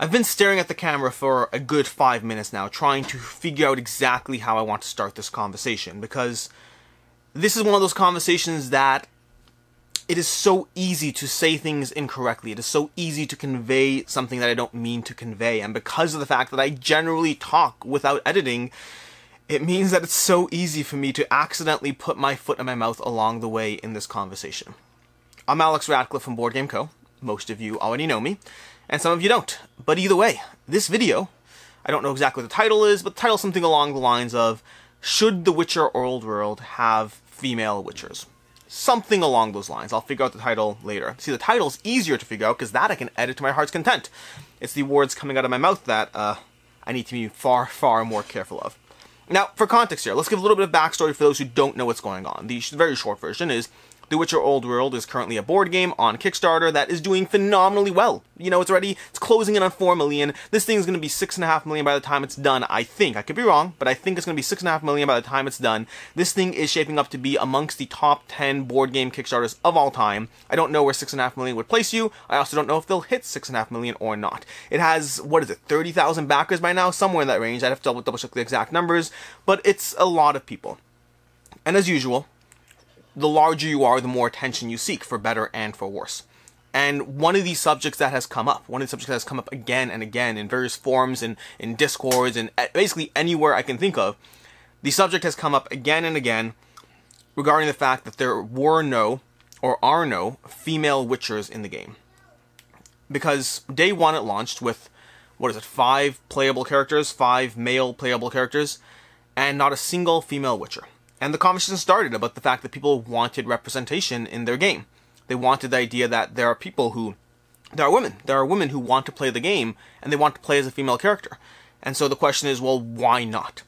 I've been staring at the camera for a good 5 minutes now, trying to figure out exactly how I want to start this conversation, because this is one of those conversations that it is so easy to say things incorrectly. It is so easy to convey something that I don't mean to convey, and because of the fact that I generally talk without editing, it means that it's so easy for me to accidentally put my foot in my mouth along the way in this conversation. I'm Alex Radcliffe from Board Game Co. Most of you already know me, and some of you don't. But either way, this video, I don't know exactly what the title is, but the title is something along the lines of, should The Witcher Old World have female Witchers? Something along those lines. I'll figure out the title later. See, the title's easier to figure out because that I can edit to my heart's content. It's the words coming out of my mouth that I need to be far, far more careful of. Now, for context here, let's give a little bit of backstory for those who don't know what's going on. The very short version is, The Witcher Old World is currently a board game on Kickstarter that is doing phenomenally well. You know, it's closing in on 4 million. This thing's going to be 6.5 million by the time it's done, I think. I could be wrong, but I think it's going to be 6.5 million by the time it's done. This thing is shaping up to be amongst the top 10 board game Kickstarters of all time. I don't know where 6.5 million would place you. I also don't know if they'll hit 6.5 million or not. It has, 30,000 backers by now? Somewhere in that range. I'd have to double check the exact numbers, but it's a lot of people. And as usual, the larger you are, the more attention you seek, for better and for worse. And one of these subjects that has come up, again and again in various forums and in Discords and basically anywhere I can think of, the subject has come up again and again regarding the fact that there were no, or are no, female Witchers in the game. Because day one it launched with, 5 playable characters, 5 male playable characters, and not a single female Witcher. And the conversation started about the fact that people wanted representation in their game. They wanted the idea that there are women who want to play the game, and they want to play as a female character. And so the question is, well, why not?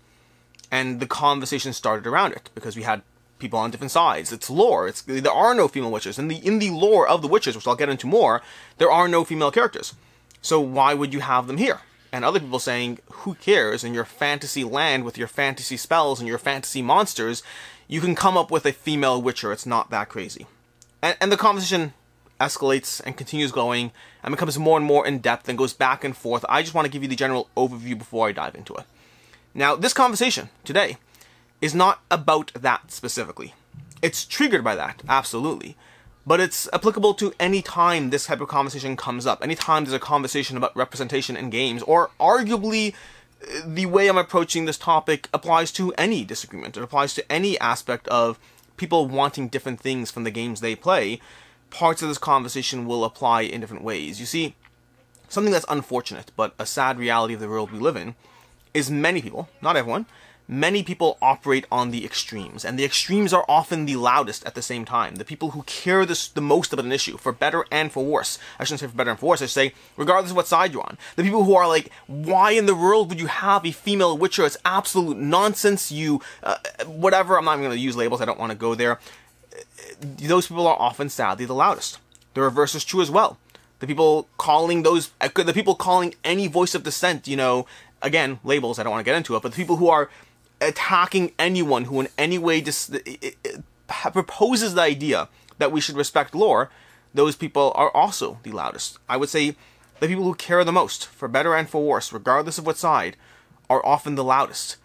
And the conversation started around it, because we had people on different sides. It's lore. There are no female Witchers. In the lore of the Witchers, which I'll get into more, there are no female characters. So why would you have them here? And other people saying, who cares, in your fantasy land with your fantasy spells and your fantasy monsters, you can come up with a female Witcher, it's not that crazy. And the conversation escalates and continues going, and becomes more and more in-depth and goes back and forth. I just want to give you the general overview before I dive into it. Now, this conversation today is not about that specifically. It's triggered by that, absolutely. But it's applicable to any time this type of conversation comes up. Any time there's a conversation about representation in games, or arguably the way I'm approaching this topic applies to any disagreement. It applies to any aspect of people wanting different things from the games they play. Parts of this conversation will apply in different ways. You see, something that's unfortunate, but a sad reality of the world we live in, is many people, not everyone, many people operate on the extremes, and the extremes are often the loudest at the same time. The people who care the most about an issue, for better and for worse. I shouldn't say for better and for worse, I should say regardless of what side you're on. The people who are like, why in the world would you have a female Witcher? It's absolute nonsense, whatever, I'm not even going to use labels, I don't want to go there. Those people are often, sadly, the loudest. The reverse is true as well. The people calling any voice of dissent, again, labels, I don't want to get into it, but the people who are attacking anyone who in any way proposes the idea that we should respect lore, those people are also the loudest. I would say the people who care the most, for better and for worse, regardless of what side, are often the loudest.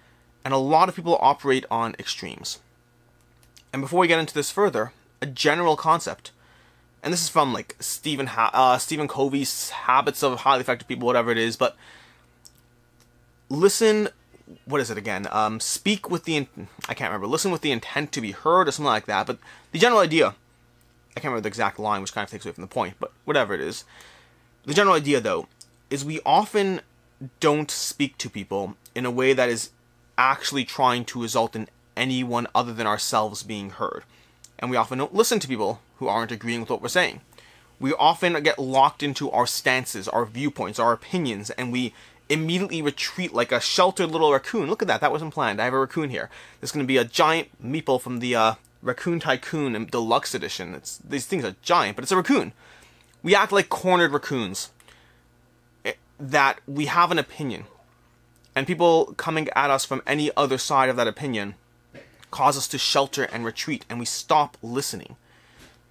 And a lot of people operate on extremes. And before we get into this further, a general concept, and this is from like Stephen Covey's Habits of Highly Effective People, whatever it is, but listen, what is it again? Speak with the, I can't remember, listen with the intent to be heard, or something like that, but the general idea, I can't remember the exact line, which kind of takes away from the point, but whatever it is. The general idea, though, is we often don't speak to people in a way that is actually trying to result in anyone other than ourselves being heard. And we often don't listen to people who aren't agreeing with what we're saying. We often get locked into our stances, our viewpoints, our opinions, and we immediately retreat like a sheltered little raccoon. Look at that wasn't planned. I have a raccoon here. There's going to be a giant meeple from the Raccoon Tycoon Deluxe Edition. These things are giant, but it's a raccoon. We act like cornered raccoons. That we have an opinion. And people coming at us from any other side of that opinion cause us to shelter and retreat, and we stop listening.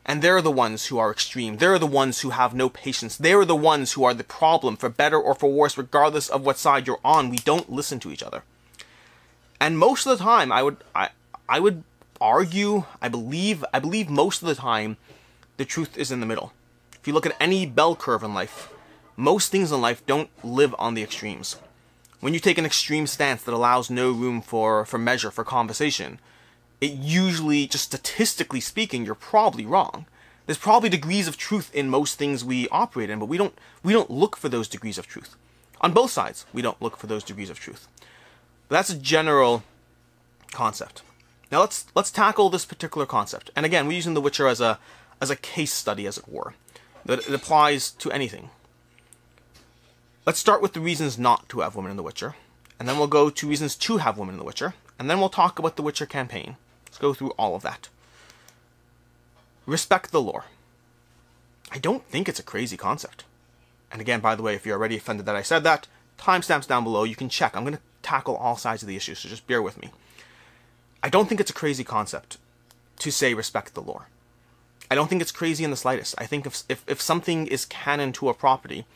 And they're the ones who are extreme. They're the ones who have no patience. They're the ones who are the problem, for better or for worse, regardless of what side you're on. We don't listen to each other. And most of the time, I would argue, I believe most of the time, the truth is in the middle. If you look at any bell curve in life, most things in life don't live on the extremes. When you take an extreme stance that allows no room for measure, for conversation, it usually, just statistically speaking, you're probably wrong. There's probably degrees of truth in most things we operate in, but we don't look for those degrees of truth. On both sides, we don't look for those degrees of truth. But that's a general concept. Now let's tackle this particular concept. And again, we're using The Witcher as a case study, as it were. That it applies to anything. Let's start with the reasons not to have women in The Witcher, and then we'll go to reasons to have women in The Witcher, and then we'll talk about the Witcher campaign. Let's go through all of that. Respect the lore. I don't think it's a crazy concept. And again, by the way, if you're already offended that I said that, timestamps down below, you can check. I'm going to tackle all sides of the issue, so just bear with me. I don't think it's a crazy concept to say respect the lore. I don't think it's crazy in the slightest. I think if something is canon to a property,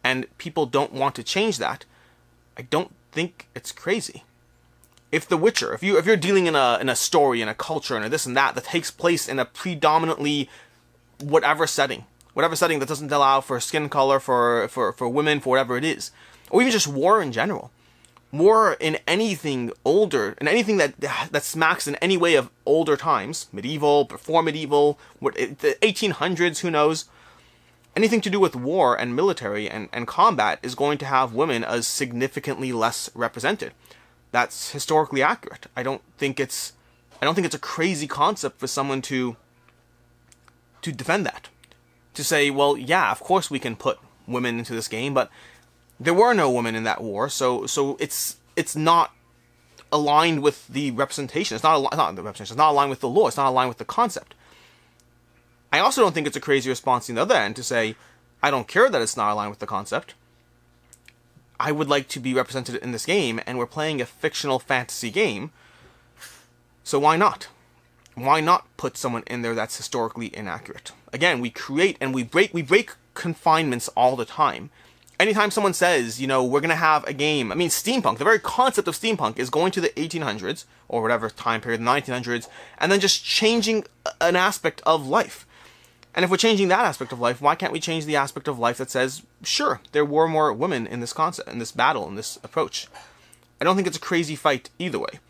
and people don't want to change that, I don't think it's crazy. If The Witcher, if you're dealing in a story, in a culture, and a this and that takes place in a predominantly whatever setting that doesn't allow for skin color, for women, for whatever it is, or even just war in general, war in anything older, in anything that smacks in any way of older times, medieval, before medieval, the 1800s, who knows. Anything to do with war and military and combat is going to have women as significantly less represented. That's historically accurate. I don't think it's a crazy concept for someone to defend that. To say, well, yeah, of course we can put women into this game, but there were no women in that war, so it's not aligned with the representation. It's not the representation. It's not aligned with the lore. It's not aligned with the concept. I also don't think it's a crazy response on the other end to say, I don't care that it's not aligned with the concept. I would like to be represented in this game, and we're playing a fictional fantasy game, so why not? Why not put someone in there that's historically inaccurate? Again, we create and we break confinements all the time. Anytime someone says, we're going to have a game, I mean, steampunk, the very concept of steampunk is going to the 1800s, or whatever time period, the 1900s, and then just changing an aspect of life. And if we're changing that aspect of life, why can't we change the aspect of life that says, sure, there were more women in this concept, in this battle, in this approach? I don't think it's a crazy fight either way.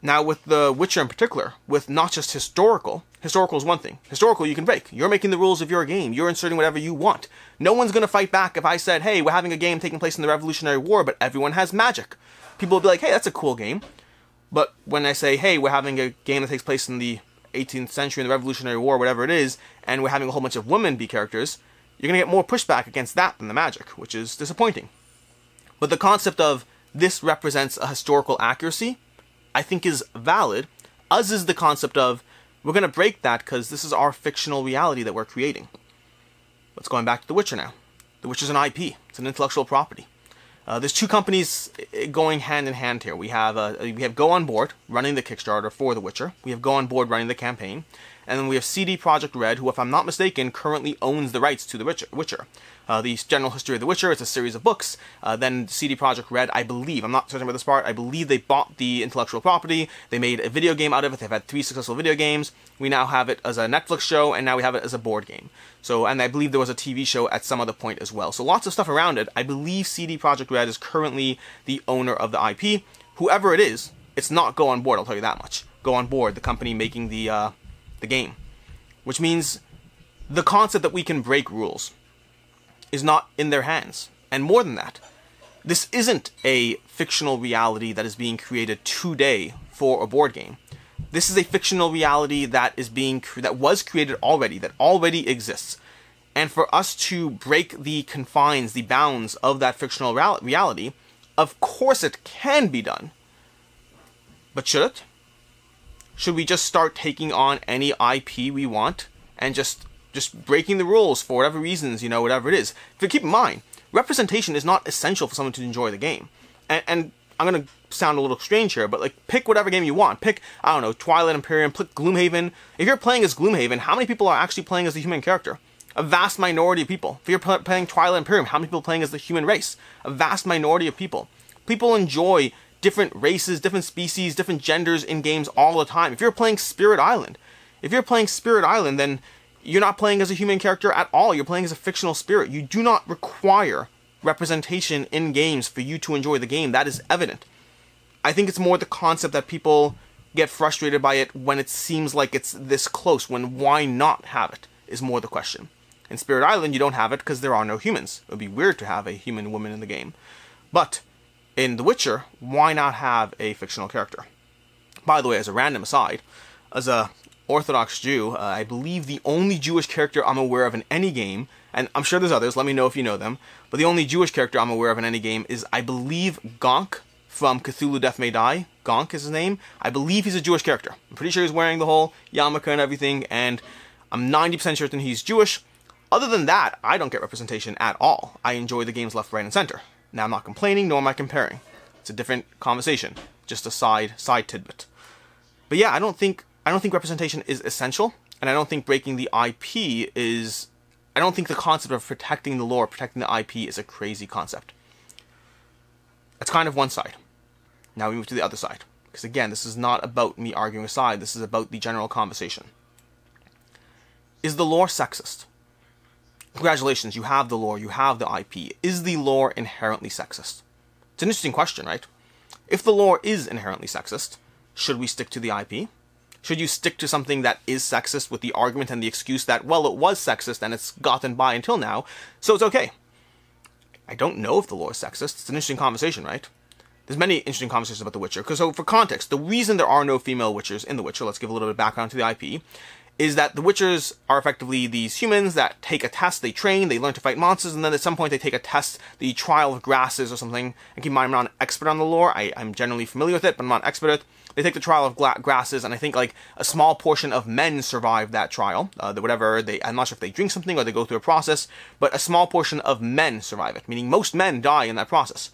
Now, with The Witcher in particular, with not just historical is one thing. Historical you can break. You're making the rules of your game. You're inserting whatever you want. No one's going to fight back if I said, hey, we're having a game taking place in the Revolutionary War, but everyone has magic. People will be like, hey, that's a cool game. But when I say, hey, we're having a game that takes place in the 18th century, in the Revolutionary War, whatever it is, and we're having a whole bunch of women be characters, you're going to get more pushback against that than the magic, which is disappointing. But the concept of this represents a historical accuracy, I think is valid, as is the concept of we're going to break that because this is our fictional reality that we're creating. Let's go back to The Witcher now. The Witcher's an IP. It's an intellectual property. There's two companies going hand in hand here. We have Go On Board running the Kickstarter for The Witcher. We have Go On Board running the campaign. And then we have CD Projekt Red, who, if I'm not mistaken, currently owns the rights to The Witcher. The General History of The Witcher, it's a series of books. Then CD Projekt Red, I believe, I'm not certain about this part, I believe they bought the intellectual property. They made a video game out of it. They've had 3 successful video games. We now have it as a Netflix show, and now we have it as a board game. So, and I believe there was a TV show at some other point as well. So lots of stuff around it. I believe CD Projekt Red is currently the owner of the IP. Whoever it is, it's not Go On Board, I'll tell you that much. Go On Board, the company making the game. Which means the concept that we can break rules is not in their hands. And more than that, this isn't a fictional reality that is being created today for a board game. This is a fictional reality that was created already, that already exists. And for us to break the confines, the bounds of that fictional reality, of course it can be done. But should it? Should we just start taking on any IP we want and just breaking the rules for whatever reasons, whatever it is? But keep in mind, representation is not essential for someone to enjoy the game. And I'm gonna sound a little strange here, but like, pick whatever game you want. Pick, I don't know, Twilight Imperium, pick Gloomhaven. If you're playing as Gloomhaven, how many people are actually playing as the human character? A vast minority of people. If you're playing Twilight Imperium, how many people are playing as the human race? A vast minority of people. People enjoy different races, different species, different genders in games all the time. If you're playing Spirit Island, then you're not playing as a human character at all. You're playing as a fictional spirit. You do not require representation in games for you to enjoy the game. That is evident. I think it's more the concept that people get frustrated by it when it seems like it's this close, when why not have it is more the question. In Spirit Island, you don't have it because there are no humans. It would be weird to have a human woman in the game. But in The Witcher, why not have a fictional character? By the way, as a random aside, as a Orthodox Jew, I believe the only Jewish character I'm aware of in any game, and I'm sure there's others, let me know if you know them, but the only Jewish character I'm aware of in any game is, I believe, Gonk from Cthulhu Death May Die. Gonk is his name. I believe he's a Jewish character. I'm pretty sure he's wearing the whole yarmulke and everything, and I'm 90% certain he's Jewish. Other than that, I don't get representation at all. I enjoy the games left, right, and center. Now, I'm not complaining, nor am I comparing. It's a different conversation. Just a side tidbit. But yeah, I don't think representation is essential, and I don't think breaking the IP is... I don't think the concept of protecting the lore, protecting the IP is a crazy concept. That's kind of one side. Now we move to the other side. Because again, this is not about me arguing a side, this is about the general conversation. Is the lore sexist? Congratulations, you have the lore, you have the IP. Is the lore inherently sexist? It's an interesting question, right? If the lore is inherently sexist, should we stick to the IP? Should you stick to something that is sexist with the argument and the excuse that, well, it was sexist and it's gotten by until now, so it's okay? I don't know if the lore is sexist. It's an interesting conversation, right? There's many interesting conversations about The Witcher. So for context, the reason there are no female Witchers in The Witcher, let's give a little bit of background to the IP, is that the Witchers are effectively these humans that take a test, they train, they learn to fight monsters, and then at some point they take a test, the Trial of Grasses or something. And keep in mind, I'm not an expert on the lore. I'm generally familiar with it, but I'm not an expert at it. They take the Trial of Grasses, and I think like a small portion of men survive that trial. I'm not sure if they drink something or they go through a process, but a small portion of men survive it, meaning most men die in that process.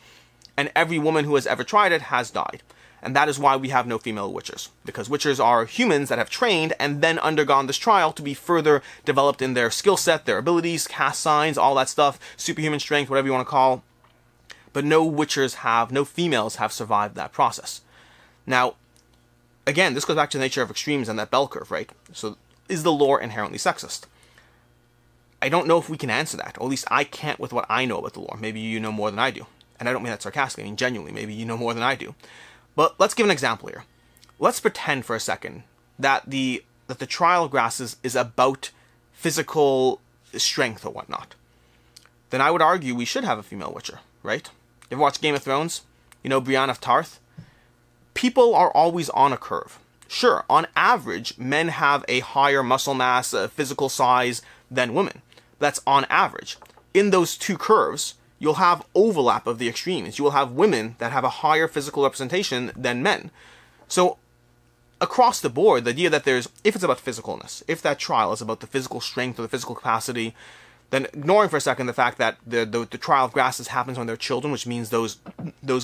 And every woman who has ever tried it has died. And that is why we have no female Witchers. Because Witchers are humans that have trained and then undergone this trial to be further developed in their skill set, their abilities, cast signs, all that stuff, superhuman strength, whatever you want to call. But no females have survived that process. Now, again, this goes back to the nature of extremes and that bell curve, right? So, is the lore inherently sexist? I don't know if we can answer that, or at least I can't with what I know about the lore. Maybe you know more than I do. And I don't mean that sarcastically, I mean genuinely, maybe you know more than I do. But let's give an example here. Let's pretend for a second that the Trial of Grasses is about physical strength or whatnot. Then I would argue we should have a female Witcher, right? You ever watch Game of Thrones? You know Brienne of Tarth? People are always on a curve. Sure, on average, men have a higher muscle mass, physical size than women. That's on average. In those two curves, you'll have overlap of the extremes. You will have women that have a higher physical representation than men. So, across the board, the idea that if it's about physicalness, if that trial is about the physical strength or the physical capacity, then ignoring for a second the fact that the Trial of Grasses happens when they're children, which means those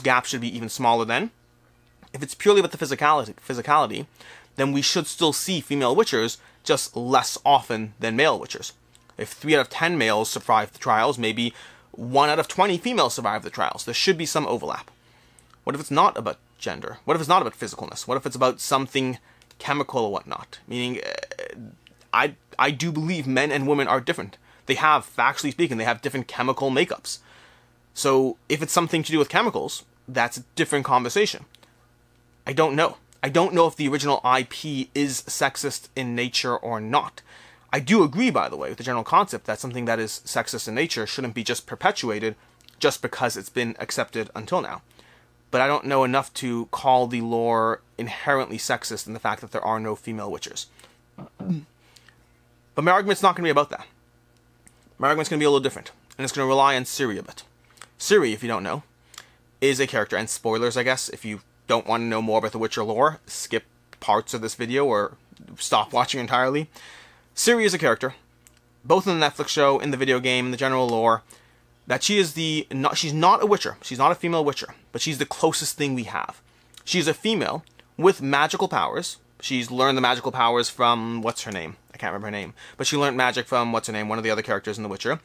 gaps should be even smaller then. If it's purely about the physicality, then we should still see female Witchers, just less often than male Witchers. If 3 out of 10 males survive the trials, maybe 1 out of 20 females survive the trials. There should be some overlap. What if it's not about gender? What if it's not about physicalness? What if it's about something chemical or whatnot? Meaning, I do believe men and women are different. They have, factually speaking, they have different chemical makeups. So, if it's something to do with chemicals, that's a different conversation. I don't know. I don't know if the original IP is sexist in nature or not. I do agree, by the way, with the general concept that something that is sexist in nature shouldn't be just perpetuated just because it's been accepted until now. But I don't know enough to call the lore inherently sexist in the fact that there are no female Witchers. But my argument's not going to be about that. My argument's going to be a little different, and it's going to rely on Ciri a bit. Ciri, if you don't know, is a character, and spoilers, I guess, if you don't want to know more about the Witcher lore, skip parts of this video or stop watching entirely. Ciri is a character, both in the Netflix show, in the video game, in the general lore. that she is she's not a witcher, she's not a female witcher, but she's the closest thing we have. She's a female with magical powers. She's learned the magical powers from, what's her name? I can't remember her name. But she learned magic from, what's her name? One of the other characters in The Witcher.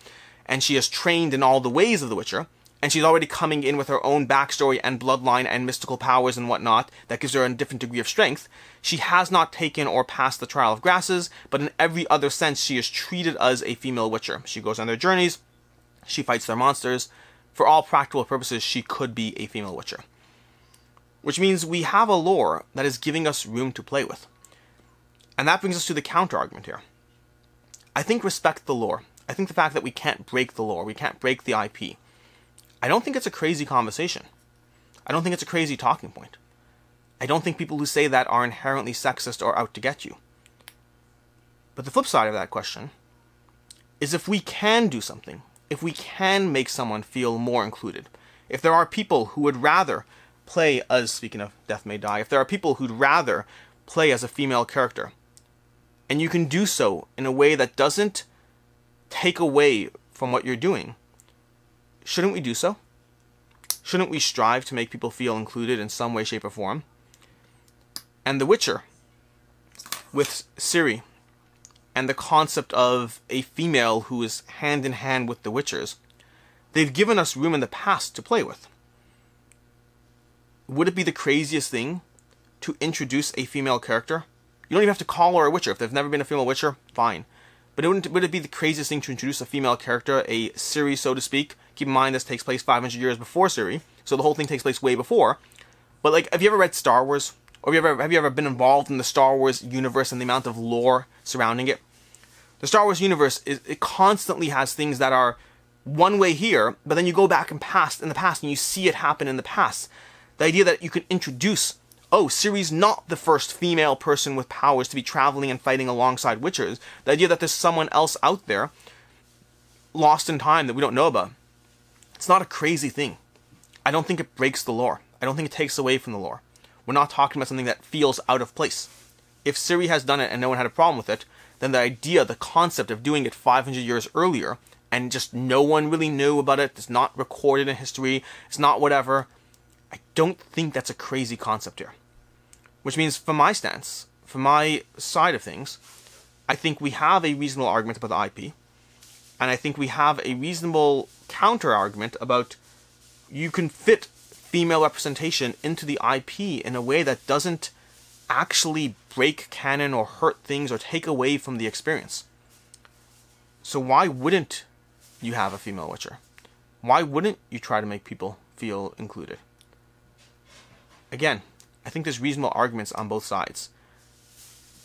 And she is trained in all the ways of The Witcher. And she's already coming in with her own backstory and bloodline and mystical powers and whatnot that gives her a different degree of strength. She has not taken or passed the Trial of Grasses, but in every other sense she is treated as a female witcher. She goes on their journeys, she fights their monsters. For all practical purposes, she could be a female witcher. Which means we have a lore that is giving us room to play with. And that brings us to the counter-argument here. I think respect the lore. I think the fact that we can't break the lore, we can't break the IP. I don't think it's a crazy conversation. I don't think it's a crazy talking point. I don't think people who say that are inherently sexist or out to get you. But the flip side of that question is if we can do something, if we can make someone feel more included, if there are people who would rather play as, speaking of Death May Die, if there are people who'd rather play as a female character, and you can do so in a way that doesn't take away from what you're doing, shouldn't we do so? Shouldn't we strive to make people feel included in some way, shape, or form? And The Witcher, with Ciri, and the concept of a female who is hand in hand with the Witchers, they've given us room in the past to play with. Would it be the craziest thing to introduce a female character? You don't even have to call her a witcher. If they've never been a female witcher, fine. But would it be the craziest thing to introduce a female character, a Ciri, so to speak? Keep in mind this takes place 500 years before Ciri, so the whole thing takes place way before. But like, have you ever read Star Wars? Or have you ever been involved in the Star Wars universe and the amount of lore surrounding it? The Star Wars universe, it constantly has things that are one way here, but then you go back in the past and you see it happen in the past. The idea that you can introduce, oh, Ciri's not the first female person with powers to be traveling and fighting alongside witchers. The idea that there's someone else out there, lost in time, that we don't know about. It's not a crazy thing. I don't think it breaks the lore. I don't think it takes away from the lore. We're not talking about something that feels out of place. If Ciri has done it and no one had a problem with it, then the idea, the concept of doing it 500 years earlier, and just no one really knew about it, it's not recorded in history, it's not whatever, I don't think that's a crazy concept here. Which means, from my stance, from my side of things, I think we have a reasonable argument about the IP, and I think we have a reasonable counter-argument about you can fit female representation into the IP in a way that doesn't actually break canon or hurt things or take away from the experience. So why wouldn't you have a female Witcher? Why wouldn't you try to make people feel included? Again, I think there's reasonable arguments on both sides,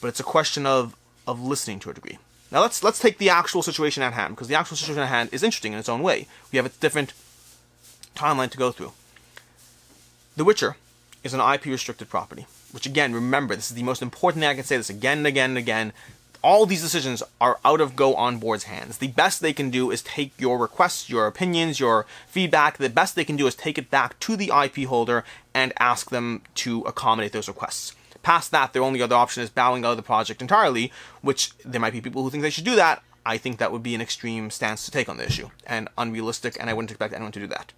but it's a question of listening to a degree. Now let's take the actual situation at hand, because the actual situation at hand is interesting in its own way. We have a different timeline to go through. The Witcher is an IP-restricted property, which again, remember, this is the most important thing I can say this again and again and again. All these decisions are out of Go On Board's hands. The best they can do is take your requests, your opinions, your feedback. The best they can do is take it back to the IP holder and ask them to accommodate those requests. Past that, their only other option is bowing out of the project entirely, which there might be people who think they should do that. I think that would be an extreme stance to take on the issue, and unrealistic, and I wouldn't expect anyone to do that.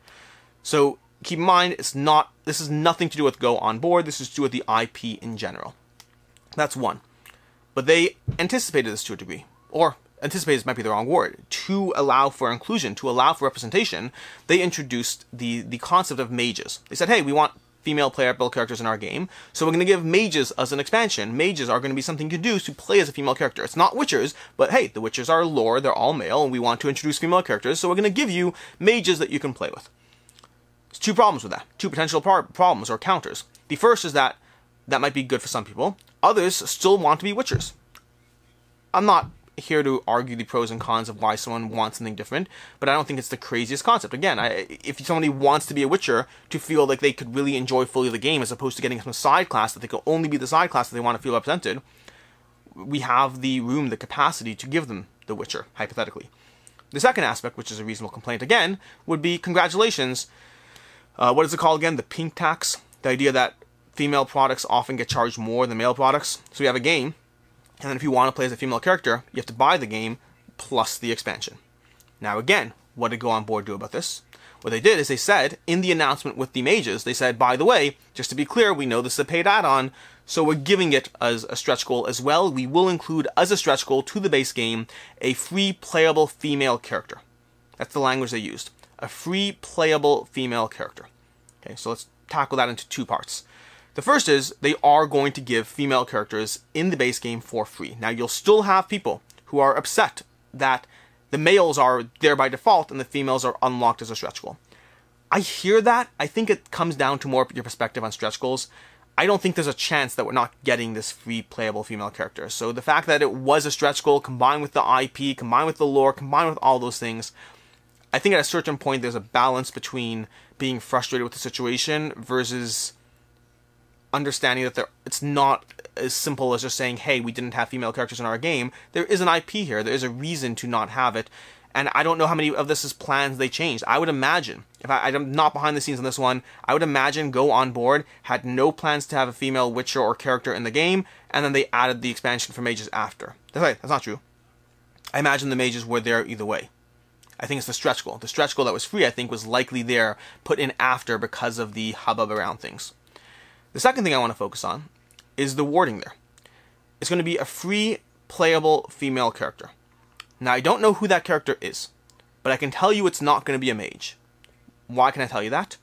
So keep in mind, this is nothing to do with Go On Board, this is to do with the IP in general. That's one. But they anticipated this to a degree, or anticipated might be the wrong word. To allow for inclusion, to allow for representation, they introduced the concept of mages. They said, hey, we want female playable characters in our game, so we're going to give mages as an expansion. Mages are going to be something you can do to play as a female character. It's not witchers, but hey, the witchers are lore, they're all male, and we want to introduce female characters, so we're going to give you mages that you can play with. There's two problems with that, two potential problems or counters. The first is that might be good for some people. Others still want to be witchers. I'm not here to argue the pros and cons of why someone wants something different, but I don't think it's the craziest concept. Again, if somebody wants to be a witcher to feel like they could really enjoy fully the game as opposed to getting some side class that they could only be the side class that they want to feel represented, we have the room, the capacity to give them the witcher, hypothetically. The second aspect, which is a reasonable complaint again, would be congratulations. What is it called again? The pink tax. The idea that female products often get charged more than male products. So we have a game, and then if you want to play as a female character, you have to buy the game plus the expansion. Now again, What did Go On Board do about this? What they did is they said, in the announcement with the mages, they said, by the way, just to be clear, we know this is a paid add-on, so we're giving it as a stretch goal as well. We will include as a stretch goal to the base game a free playable female character. That's the language they used. A free playable female character. Okay, so let's tackle that into two parts. The first is they are going to give female characters in the base game for free. Now, you'll still have people who are upset that the males are there by default and the females are unlocked as a stretch goal. I hear that. I think it comes down to more your perspective on stretch goals. I don't think there's a chance that we're not getting this free playable female character. So the fact that it was a stretch goal combined with the IP, combined with the lore, combined with all those things, I think at a certain point there's a balance between being frustrated with the situation versus understanding that it's not as simple as just saying, hey, we didn't have female characters in our game. There is an IP here. There is a reason to not have it. And I don't know how many of this is plans they changed. I would imagine, if I'm not behind the scenes on this one, I would imagine Go On Board had no plans to have a female Witcher or character in the game, and then they added the expansion for mages after. That's not true. I imagine the mages were there either way. I think it's the stretch goal. The stretch goal that was free, I think, was likely there, put in after because of the hubbub around things. The second thing I want to focus on is the wording there. It's going to be a free playable female character. Now, I don't know who that character is, but I can tell you it's not going to be a mage. Why can I tell you that?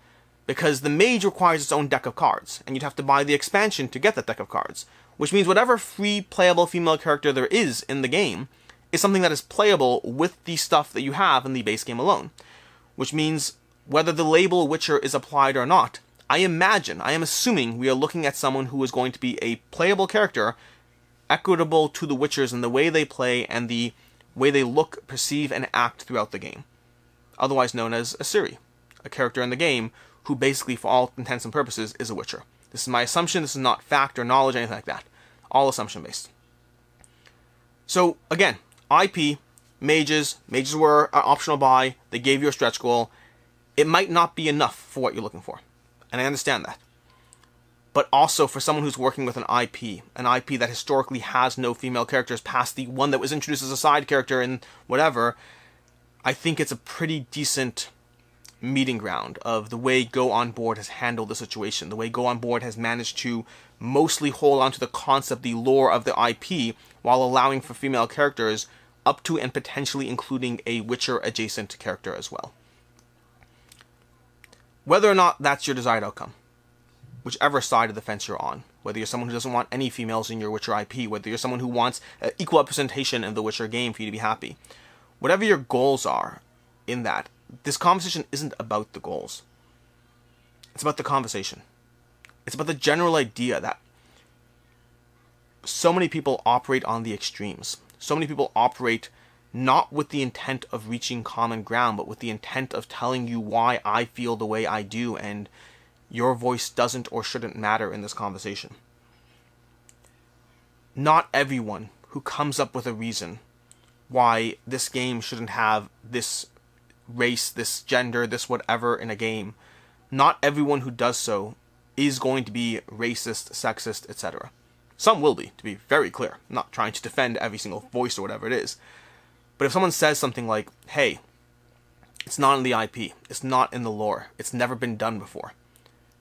Because the mage requires its own deck of cards, and you'd have to buy the expansion to get that deck of cards, which means whatever free playable female character there is in the game is something that is playable with the stuff that you have in the base game alone. Which means whether the label Witcher is applied or not, I am assuming we are looking at someone who is going to be a playable character equitable to the Witchers in the way they play and the way they look, perceive, and act throughout the game. Otherwise known as a Ciri, a character in the game who basically, for all intents and purposes, is a Witcher. This is my assumption. This is not fact or knowledge, anything like that. All assumption-based. So, again, IP, mages were an optional buy. They gave you a stretch goal. It might not be enough for what you're looking for. And I understand that. But also for someone who's working with an IP that historically has no female characters past the one that was introduced as a side character and whatever, I think it's a pretty decent meeting ground of the way Go On Board has handled the situation, the way Go On Board has managed to mostly hold on to the concept, the lore of the IP, while allowing for female characters up to and potentially including a Witcher-adjacent character as well. Whether or not that's your desired outcome, whichever side of the fence you're on, whether you're someone who doesn't want any females in your Witcher IP, whether you're someone who wants equal representation in the Witcher game for you to be happy, whatever your goals are in that, this conversation isn't about the goals. It's about the conversation. It's about the general idea that so many people operate on the extremes. So many people operate not with the intent of reaching common ground, but with the intent of telling you why I feel the way I do, and your voice doesn't or shouldn't matter in this conversation. Not everyone who comes up with a reason why this game shouldn't have this race, this gender, this whatever in a game, not everyone who does so is going to be racist, sexist, etc. Some will be, to be very clear. I'm not trying to defend every single voice or whatever it is. But if someone says something like, hey, it's not in the IP, it's not in the lore, it's never been done before,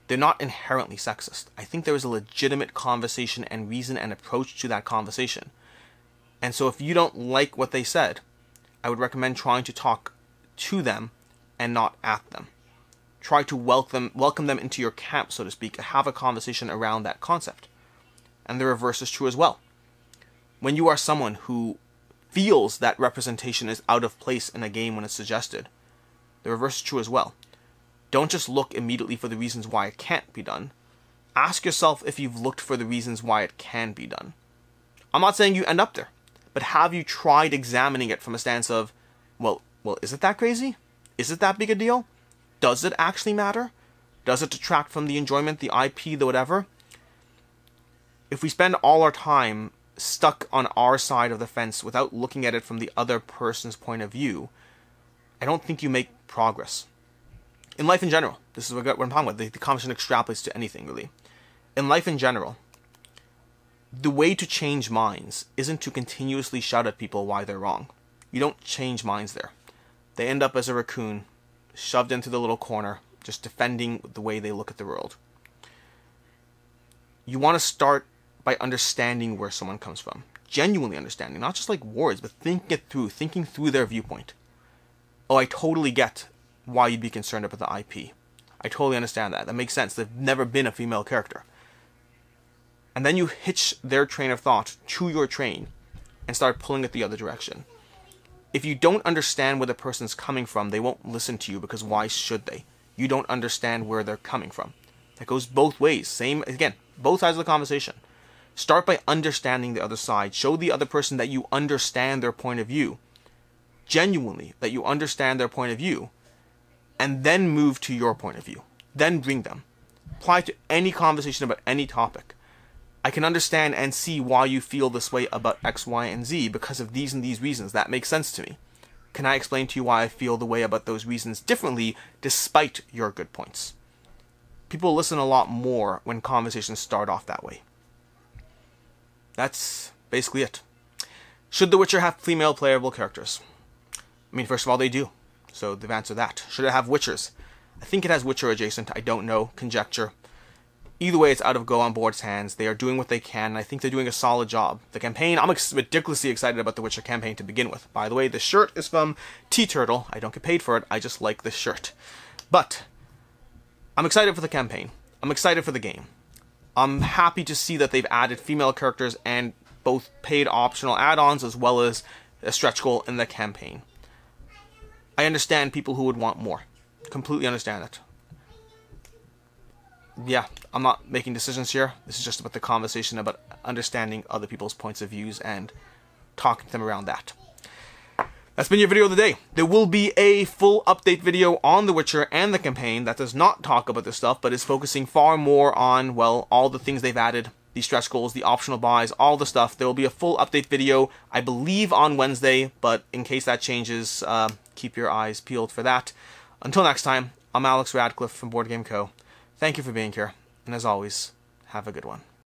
they're not inherently sexist. I think there is a legitimate conversation and reason and approach to that conversation. And so if you don't like what they said, I would recommend trying to talk to them and not at them. Try to welcome them into your camp, so to speak, and have a conversation around that concept. And the reverse is true as well. When you are someone who feels that representation is out of place in a game when it's suggested, the reverse is true as well. Don't just look immediately for the reasons why it can't be done. Ask yourself if you've looked for the reasons why it can be done. I'm not saying you end up there, but have you tried examining it from a stance of, well, is it that crazy? Is it that big a deal? Does it actually matter? Does it detract from the enjoyment, the IP, the whatever? If we spend all our time stuck on our side of the fence without looking at it from the other person's point of view, I don't think you make progress. In life in general, this is what I'm talking about, the conversation extrapolates to anything really. In life in general, the way to change minds isn't to continuously shout at people why they're wrong. You don't change minds there. they end up as a raccoon, shoved into the little corner, just defending the way they look at the world. You want to start by understanding where someone comes from. Genuinely understanding, not just like words, but thinking through their viewpoint. Oh, I totally get why you'd be concerned about the IP. I totally understand that. That makes sense. They've never been a female character. And then you hitch their train of thought to your train and start pulling it the other direction. If you don't understand where the person's coming from, they won't listen to you, because why should they? You don't understand where they're coming from. That goes both ways. Same, again, both sides of the conversation. Start by understanding the other side. Show the other person that you understand their point of view. Genuinely, that you understand their point of view. And then move to your point of view. Then bring them. Apply to any conversation about any topic. I can understand and see why you feel this way about X, Y, and Z because of these and these reasons. That makes sense to me. Can I explain to you why I feel the way about those reasons differently despite your good points? People listen a lot more when conversations start off that way. That's basically it. Should The Witcher have female playable characters? I mean, first of all, they do. So they've answered that. Should it have Witchers? I think it has Witcher adjacent. I don't know. Conjecture. Either way, it's out of Go On Board's hands. They are doing what they can, and I think they're doing a solid job. The campaign, I'm ridiculously excited about the Witcher campaign to begin with. By the way, the shirt is from T-Turtle. I don't get paid for it. I just like this shirt. But I'm excited for the campaign. I'm excited for the game. I'm happy to see that they've added female characters and both paid optional add-ons as well as a stretch goal in the campaign. I understand people who would want more. Completely understand it. Yeah, I'm not making decisions here. This is just about the conversation about understanding other people's points of views and talking to them around that. That's been your video of the day. There will be a full update video on The Witcher and the campaign that does not talk about this stuff, but is focusing far more on, well, all the things they've added, the stretch goals, the optional buys, all the stuff. There will be a full update video, I believe, on Wednesday, but in case that changes, keep your eyes peeled for that. Until next time, I'm Alex Radcliffe from Board Game Co. Thank you for being here, and as always, have a good one.